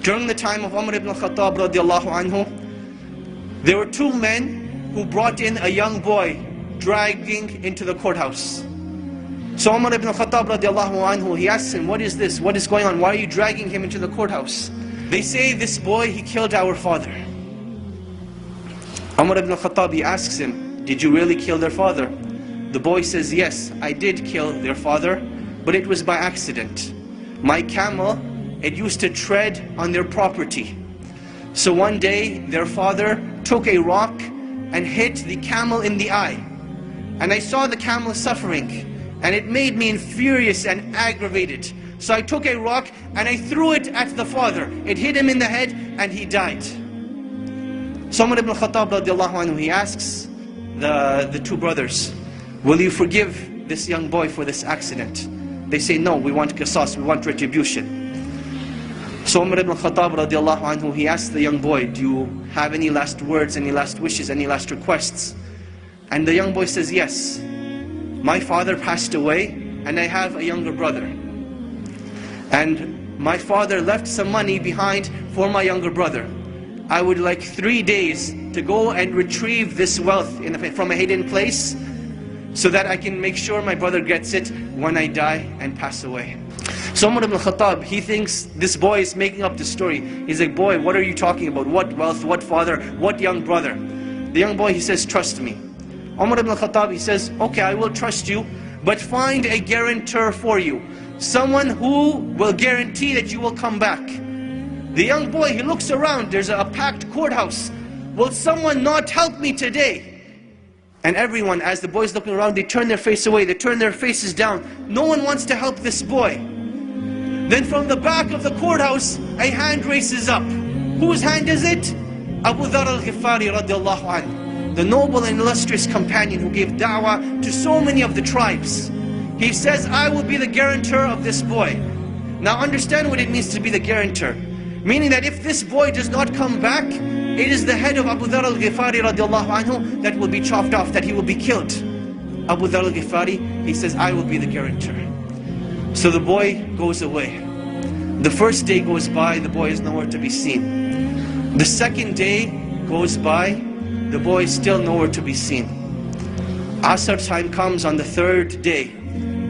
During the time of Umar ibn al-Khattab radiallahu anhu, there were two men who brought in a young boy dragging into the courthouse. So Umar ibn al-Khattab radiallahu anhu, he asks him, what is this? What is going on? Why are you dragging him into the courthouse? They say, this boy, he killed our father. Umar ibn al-Khattab, he asks him, did you really kill their father? The boy says, yes, I did kill their father, but it was by accident. My camel, it used to tread on their property. So one day, their father took a rock and hit the camel in the eye. And I saw the camel suffering, and it made me furious and aggravated. So I took a rock and I threw it at the father. It hit him in the head and he died. So Umar ibn al-Khattab radiallahu anhu, he asks the two brothers, will you forgive this young boy for this accident? They say, no, we want qisas, we want retribution. So Umar ibn al-Khattab radiallahu anhu, he asks the young boy, do you have any last words, any last wishes, any last requests? And the young boy says, yes. My father passed away and I have a younger brother. And my father left some money behind for my younger brother. I would like 3 days to go and retrieve this wealth from a hidden place, so that I can make sure my brother gets it when I die and pass away. So Umar ibn al-Khattab, he thinks this boy is making up the story. He's like, boy, what are you talking about? What wealth, what father, what young brother? The young boy, he says, trust me. Umar ibn al-Khattab, he says, okay, I will trust you, but find a guarantor for you. Someone who will guarantee that you will come back. The young boy, he looks around, there's a packed courthouse. Will someone not help me today? And everyone, as the boy's looking around, they turn their face away, they turn their faces down. No one wants to help this boy. Then from the back of the courthouse, a hand races up. Whose hand is it? Abu Dharr al-Ghifari radiallahu anhu, the noble and illustrious companion who gave da'wah to so many of the tribes. He says, I will be the guarantor of this boy. Now understand what it means to be the guarantor. Meaning that if this boy does not come back, it is the head of Abu Dharr al-Ghifari radiallahu anhu that will be chopped off, that he will be killed. Abu Dharr al-Ghifari, he says, I will be the guarantor. So the boy goes away. The first day goes by, the boy is nowhere to be seen. The second day goes by, the boy is still nowhere to be seen. Asr time comes on the third day.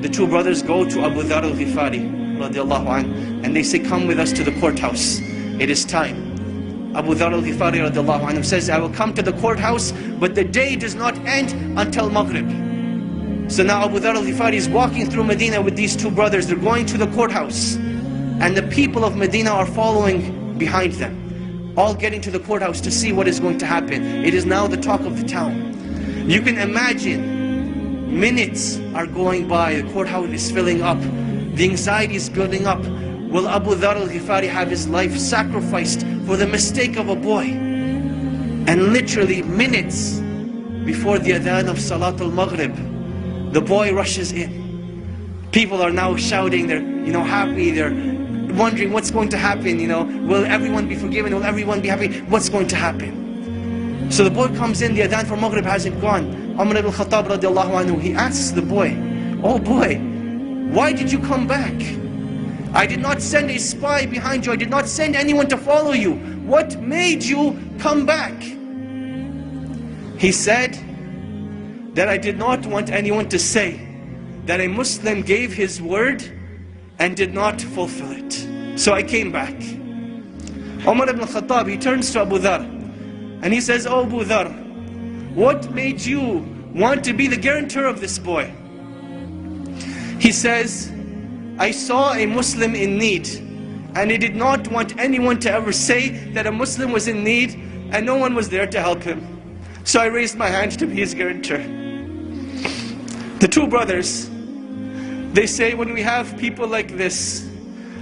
The two brothers go to Abu Dharr al-Ghifari radiallahu anhu, and they say, come with us to the courthouse. It is time. Abu Dharr al-Ghifari radiallahu anhu says, I will come to the courthouse, but the day does not end until Maghrib. So now Abu Dharr al-Ghifari is walking through Medina with these two brothers. They're going to the courthouse. And the people of Medina are following behind them, all getting to the courthouse to see what is going to happen. It is now the talk of the town. You can imagine, minutes are going by, the courthouse is filling up, the anxiety is building up. Will Abu Dharr al-Ghifari have his life sacrificed for the mistake of a boy? And literally minutes before the adhan of Salat al-Maghrib, the boy rushes in. People are now shouting, they're happy, they're wondering what's going to happen, will everyone be forgiven, will everyone be happy, what's going to happen? So the boy comes in, the adhan for Maghrib hasn't gone. Umar ibn al-Khattab radiallahu anhu, he asks the boy, oh boy, why did you come back? I did not send a spy behind you, I did not send anyone to follow you. What made you come back? He said that I did not want anyone to say that a Muslim gave his word and did not fulfill it. So I came back. Umar ibn al-Khattab, he turns to Abu Dharr and he says, oh Abu Dharr, what made you want to be the guarantor of this boy? He says, I saw a Muslim in need and I did not want anyone to ever say that a Muslim was in need and no one was there to help him. So I raised my hand to be his guarantor. The two brothers, they say, when we have people like this,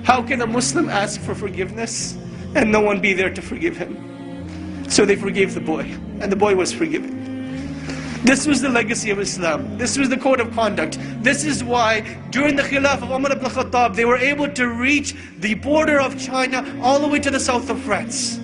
how can a Muslim ask for forgiveness and no one be there to forgive him? So they forgave the boy, and the boy was forgiven. This was the legacy of Islam. This was the code of conduct. This is why during the Khilaf of Umar ibn al-Khattab, they were able to reach the border of China all the way to the south of France.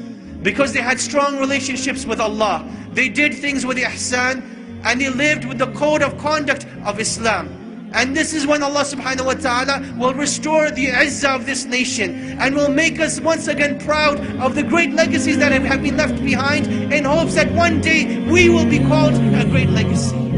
Because they had strong relationships with Allah. They did things with ihsan, and they lived with the code of conduct of Islam. And this is when Allah subhanahu wa ta'ala will restore the izzah of this nation and will make us once again proud of the great legacies that have been left behind, in hopes that one day we will be called a great legacy.